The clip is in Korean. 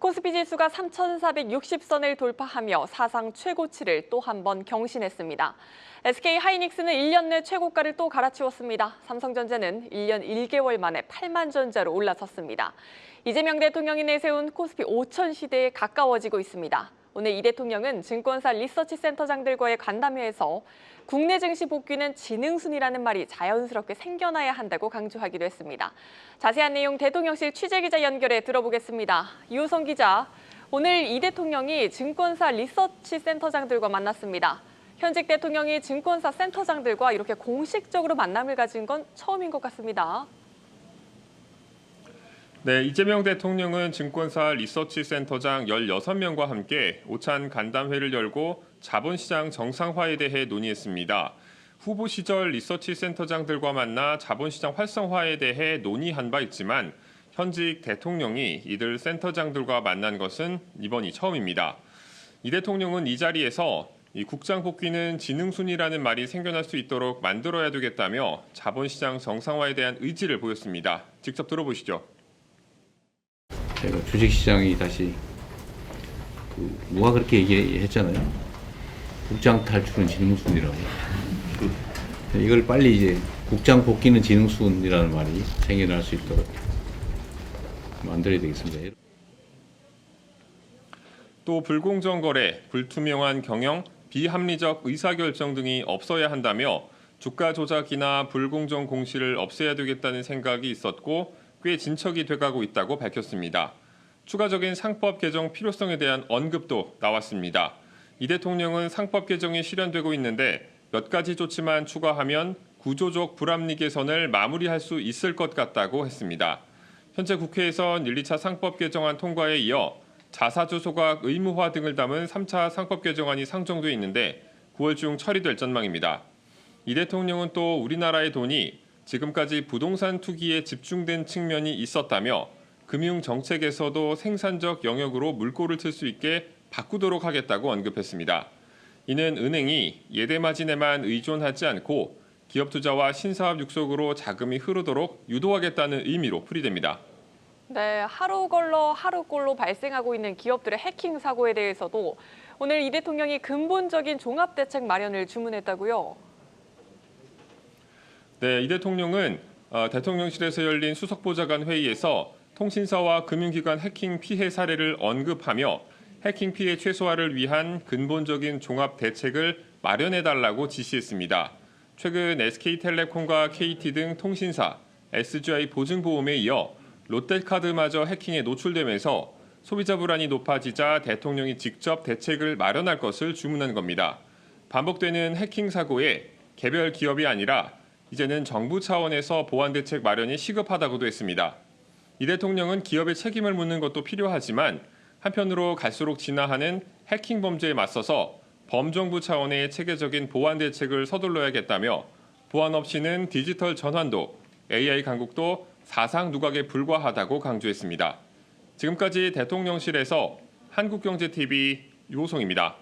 코스피 지수가 3,460선을 돌파하며 사상 최고치를 또 한 번 경신했습니다. SK 하이닉스는 1년 내 최고가를 또 갈아치웠습니다. 삼성전자는 1년 1개월 만에 8만 전자로 올라섰습니다. 이재명 대통령이 내세운 코스피 5천 시대에 가까워지고 있습니다. 오늘 이 대통령은 증권사 리서치 센터장들과의 간담회에서 국내 증시 복귀는 지능순이라는 말이 자연스럽게 생겨나야 한다고 강조하기도 했습니다. 자세한 내용 대통령실 취재기자 연결해 들어보겠습니다. 유호성 기자, 오늘 이 대통령이 증권사 리서치 센터장들과 만났습니다. 현직 대통령이 증권사 센터장들과 이렇게 공식적으로 만남을 가진 건 처음인 것 같습니다. 네, 이재명 대통령은 증권사 리서치 센터장 16명과 함께 오찬 간담회를 열고 자본시장 정상화에 대해 논의했습니다. 후보 시절 리서치 센터장들과 만나 자본시장 활성화에 대해 논의한 바 있지만 현직 대통령이 이들 센터장들과 만난 것은 이번이 처음입니다. 이 대통령은 이 자리에서 국장 복귀는 지능순이라는 말이 생겨날 수 있도록 만들어야 되겠다며 자본시장 정상화에 대한 의지를 보였습니다. 직접 들어보시죠. 제가 주식시장이 다시 누가 그렇게 얘기했잖아요. 국장 탈출은 지능순이라고. 이걸 빨리 이제 국장 복귀는 지능순이라는 말이 생겨날 수 있도록 만들어야 되겠습니다. 또 불공정 거래, 불투명한 경영, 비합리적 의사결정 등이 없어야 한다며 주가 조작이나 불공정 공시를 없애야 되겠다는 생각이 있었고 꽤 진척이 돼가고 있다고 밝혔습니다. 추가적인 상법 개정 필요성에 대한 언급도 나왔습니다. 이 대통령은 상법 개정이 실현되고 있는데 몇 가지 조치만 추가하면 구조적 불합리 개선을 마무리할 수 있을 것 같다고 했습니다. 현재 국회에선 1, 2차 상법 개정안 통과에 이어 자사주 소각 의무화 등을 담은 3차 상법 개정안이 상정돼 있는데 9월 중 처리될 전망입니다. 이 대통령은 또 우리나라의 돈이 지금까지 부동산 투기에 집중된 측면이 있었다며 금융 정책에서도 생산적 영역으로 물꼬를 틀 수 있게 바꾸도록 하겠다고 언급했습니다. 이는 은행이 예대마진에만 의존하지 않고 기업 투자와 신사업 육성으로 자금이 흐르도록 유도하겠다는 의미로 풀이됩니다. 네, 하루꼴로 발생하고 있는 기업들의 해킹 사고에 대해서도 오늘 이 대통령이 근본적인 종합대책 마련을 주문했다고요? 네, 이 대통령은 대통령실에서 열린 수석보좌관 회의에서 통신사와 금융기관 해킹 피해 사례를 언급하며 해킹 피해 최소화를 위한 근본적인 종합 대책을 마련해달라고 지시했습니다. 최근 SK텔레콤과 KT 등 통신사, SGI 보증보험에 이어 롯데카드마저 해킹에 노출되면서 소비자 불안이 높아지자 대통령이 직접 대책을 마련할 것을 주문한 겁니다. 반복되는 해킹 사고에 개별 기업이 아니라 이제는 정부 차원에서 보완 대책 마련이 시급하다고도 했습니다. 이 대통령은 기업의 책임을 묻는 것도 필요하지만 한편으로 갈수록 진화하는 해킹 범죄에 맞서서 범정부 차원의 체계적인 보완 대책을 서둘러야겠다며 보완 없이는 디지털 전환도 AI 강국도 사상 누각에 불과하다고 강조했습니다. 지금까지 대통령실에서 한국경제TV 유호성입니다.